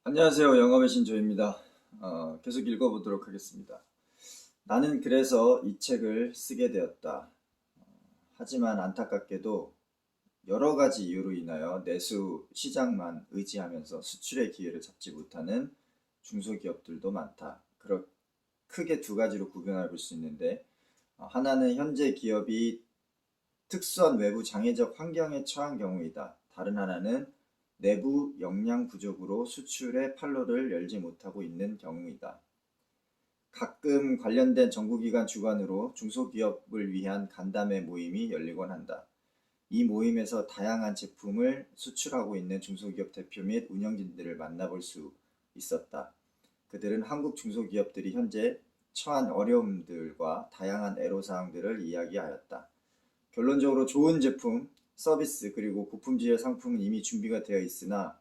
안녕하세요. 영업의 신조입니다. 계속 읽어보도록 하겠습니다. 나는 그래서 이 책을 쓰게 되었다. 하지만 안타깝게도 여러 가지 이유로 인하여 내수 시장만 의지하면서 수출의 기회를 잡지 못하는 중소기업들도 많다. 크게 두 가지로 구분해 볼 수 있는데, 하나는 현재 기업이 특수한 외부 장애적 환경에 처한 경우이다. 다른 하나는 내부 역량 부족으로 수출의 판로를 열지 못하고 있는 경우이다. 가끔 관련된 정부기관 주관으로 중소기업을 위한 간담회 모임이 열리곤 한다. 이 모임에서 다양한 제품을 수출하고 있는 중소기업 대표 및 운영진들을 만나볼 수 있었다. 그들은 한국 중소기업들이 현재 처한 어려움들과 다양한 애로사항들을 이야기하였다. 결론적으로 좋은 제품, 서비스 그리고 고품질의 상품은 이미 준비가 되어 있으나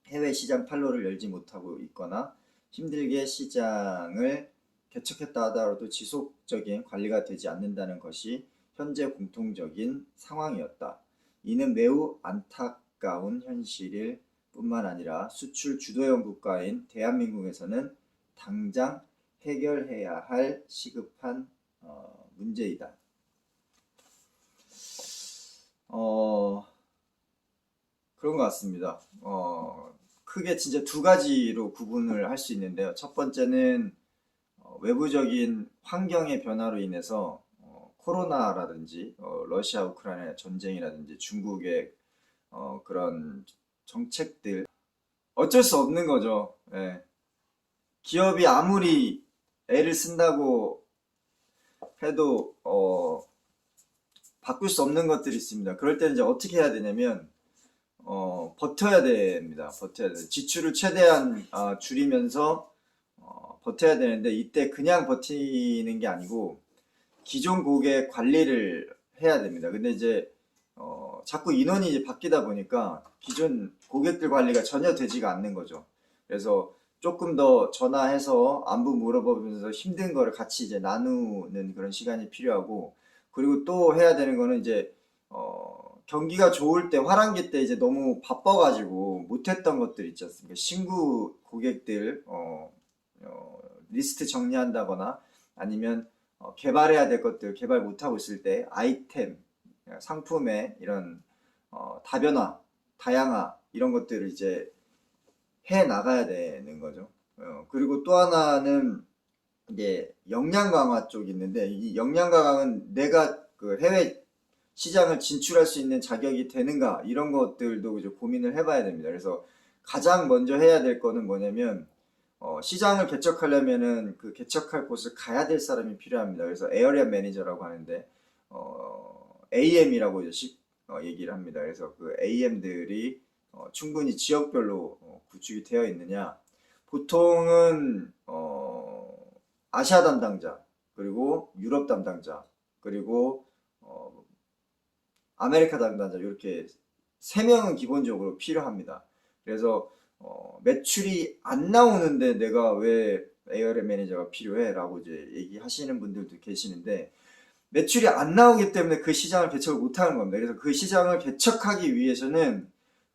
해외 시장 판로를 열지 못하고 있거나 힘들게 시장을 개척했다 하더라도 지속적인 관리가 되지 않는다는 것이 현재 공통적인 상황이었다. 이는 매우 안타까운 현실일 뿐만 아니라 수출 주도형 국가인 대한민국에서는 당장 해결해야 할 시급한 문제이다. 그런 것 같습니다. 크게 진짜 두 가지로 구분을 할 수 있는데요. 첫 번째는 외부적인 환경의 변화로 인해서 코로나라든지 러시아 우크라이나 전쟁이라든지 중국의 그런 정책들 어쩔 수 없는 거죠. 예. 기업이 아무리 애를 쓴다고 해도 바꿀 수 없는 것들이 있습니다. 그럴 때는 이제 어떻게 해야 되냐면 버텨야 됩니다. 버텨야 돼. 지출을 최대한 줄이면서 버텨야 되는데 이때 그냥 버티는 게 아니고 기존 고객 관리를 해야 됩니다. 근데 이제 자꾸 인원이 이제 바뀌다 보니까 기존 고객들 관리가 전혀 되지가 않는 거죠. 그래서 조금 더 전화해서 안부 물어보면서 힘든 거를 같이 이제 나누는 그런 시간이 필요하고, 그리고 또 해야 되는 거는 이제 경기가 좋을 때 화랑기 때 이제 너무 바빠가지고 못했던 것들 있지 않습니까? 신규 고객들 리스트 정리한다거나 아니면 개발해야 될 것들 개발 못하고 있을 때 아이템 상품의 이런 다변화 다양화 이런 것들을 이제 해 나가야 되는 거죠. 그리고 또 하나는 이제 역량 강화 쪽이 있는데, 이 역량 강화는 내가 그 해외 시장을 진출할 수 있는 자격이 되는가 이런 것들도 이제 고민을 해봐야 됩니다. 그래서 가장 먼저 해야 될 거는 뭐냐면 시장을 개척하려면은 그 개척할 곳을 가야 될 사람이 필요합니다. 그래서 에어리어 매니저라고 하는데 AM이라고 이제 얘기를 합니다. 그래서 그 AM들이 충분히 지역별로 구축이 되어 있느냐. 보통은 아시아 담당자, 그리고 유럽 담당자, 그리고 아메리카 담당자 이렇게 3명은 기본적으로 필요합니다. 그래서 매출이 안 나오는데 내가 왜 ARM 매니저가 필요해? 라고 이제 얘기하시는 분들도 계시는데, 매출이 안 나오기 때문에 그 시장을 개척을 못하는 겁니다. 그래서 그 시장을 개척하기 위해서는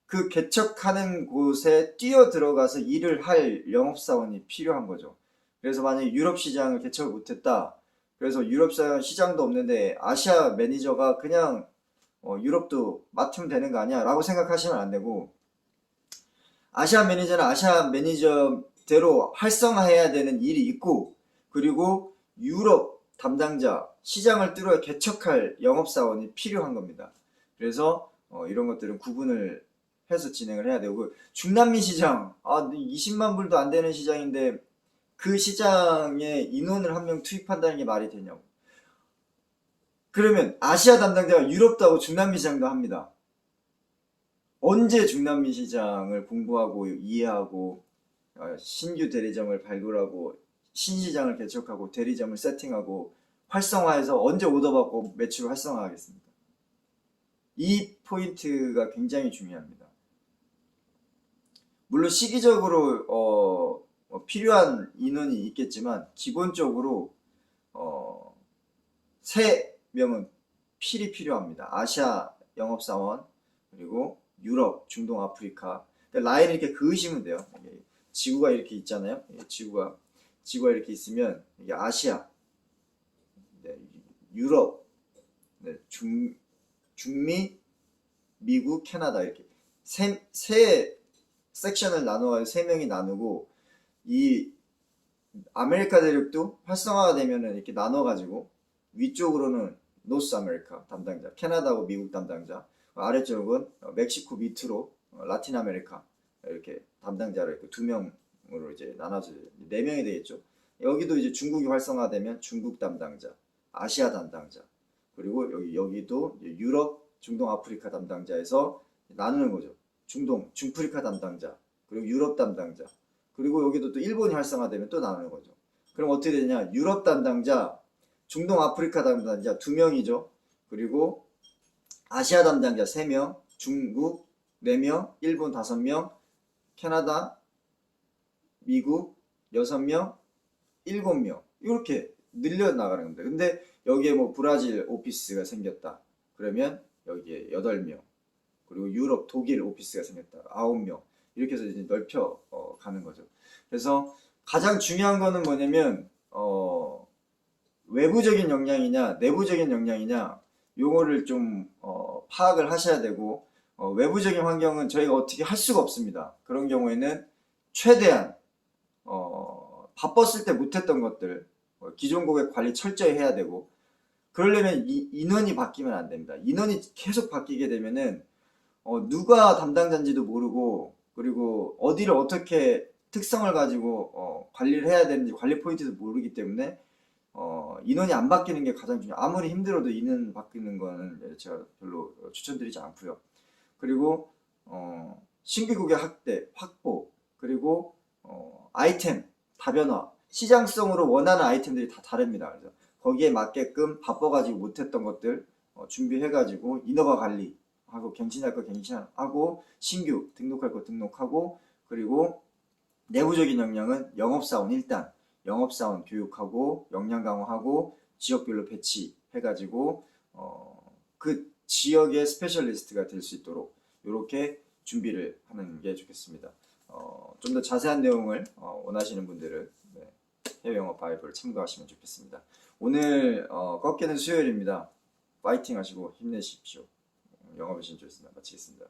그 개척하는 곳에 뛰어 들어가서 일을 할 영업사원이 필요한 거죠. 그래서 만약에 유럽 시장을 개척을 못했다. 그래서 유럽 시장도 없는데 아시아 매니저가 그냥 유럽도 맡으면 되는 거 아니야? 라고 생각하시면 안 되고, 아시아 매니저는 아시아 매니저대로 활성화해야 되는 일이 있고, 그리고 유럽 담당자, 시장을 뚫어 개척할 영업사원이 필요한 겁니다. 그래서 이런 것들은 구분을 해서 진행을 해야 되고, 중남미 시장, 20만 불도 안 되는 시장인데 그 시장에 인원을 한 명 투입한다는 게 말이 되냐고. 그러면 아시아 담당자가 유럽도 하고 중남미 시장도 합니다. 언제 중남미 시장을 공부하고 이해하고 신규 대리점을 발굴하고 신시장을 개척하고 대리점을 세팅하고 활성화해서 언제 오더 받고 매출을 활성화하겠습니까? 이 포인트가 굉장히 중요합니다. 물론 시기적으로 필요한 인원이 있겠지만 기본적으로 3명은 필히 필요합니다. 아시아 영업사원, 그리고 유럽, 중동, 아프리카. 라인을 이렇게 그으시면 돼요. 지구가 이렇게 있잖아요. 지구가 이렇게 있으면 이게 아시아, 네, 유럽, 네, 중미, 미국, 캐나다 이렇게 세 섹션을 나누어서 세 명이 나누고 이 아메리카 대륙도 활성화가 되면은 이렇게 나눠가지고 위쪽으로는 노스 아메리카 담당자, 캐나다하고 미국 담당자, 아래쪽은 멕시코 밑으로 라틴 아메리카 이렇게 담당자로 이렇게 두 명으로 이제 나눠져 네 명이 되겠죠. 여기도 이제 중국이 활성화되면 중국 담당자, 아시아 담당자, 그리고 여기도 유럽, 중동, 아프리카 담당자에서 나누는 거죠. 중프리카 담당자, 그리고 유럽 담당자, 그리고 여기도 또 일본이 활성화되면 또 나누는 거죠. 그럼 어떻게 되냐? 유럽 담당자, 중동 아프리카 담당자 2명이죠. 그리고 아시아 담당자 3명, 중국 4명, 일본 5명, 캐나다, 미국 6명, 7명 이렇게 늘려나가는 겁니다. 근데 여기에 뭐 브라질 오피스가 생겼다. 그러면 여기에 8명, 그리고 유럽, 독일 오피스가 생겼다. 9명. 이렇게 해서 이제 넓혀 가는 거죠. 그래서 가장 중요한 거는 뭐냐면 외부적인 역량이냐 내부적인 역량이냐 요거를 좀 파악을 하셔야 되고 외부적인 환경은 저희가 어떻게 할 수가 없습니다. 그런 경우에는 최대한 바빴을 때 못했던 것들 기존 고객 관리 철저히 해야 되고 그러려면 인원이 바뀌면 안 됩니다. 인원이 계속 바뀌게 되면은 누가 담당자인지도 모르고 그리고 어디를 어떻게 특성을 가지고 관리를 해야 되는지 관리 포인트도 모르기 때문에 인원이 안 바뀌는 게 가장 중요해요. 아무리 힘들어도 인원 바뀌는 거는 제가 별로 추천드리지 않고요. 그리고 신규 고객 확보 그리고 아이템 다변화 시장성으로 원하는 아이템들이 다 다릅니다. 그래서 거기에 맞게끔 바빠가지고 못했던 것들 준비해가지고 인허가 관리하고 갱신할 거 갱신하고 신규 등록할 거 등록하고 그리고 내부적인 역량은 영업사원 일단 영업사원 교육하고 역량 강화하고 지역별로 배치해가지고 그 지역의 스페셜리스트가 될 수 있도록 이렇게 준비를 하는 게 좋겠습니다. 좀 더 자세한 내용을 원하시는 분들은 해외 영어 바이블을 참고하시면 좋겠습니다. 오늘 꺾이는 수요일입니다. 파이팅 하시고 힘내십시오. 영어의 신조였습니다. 마치겠습니다.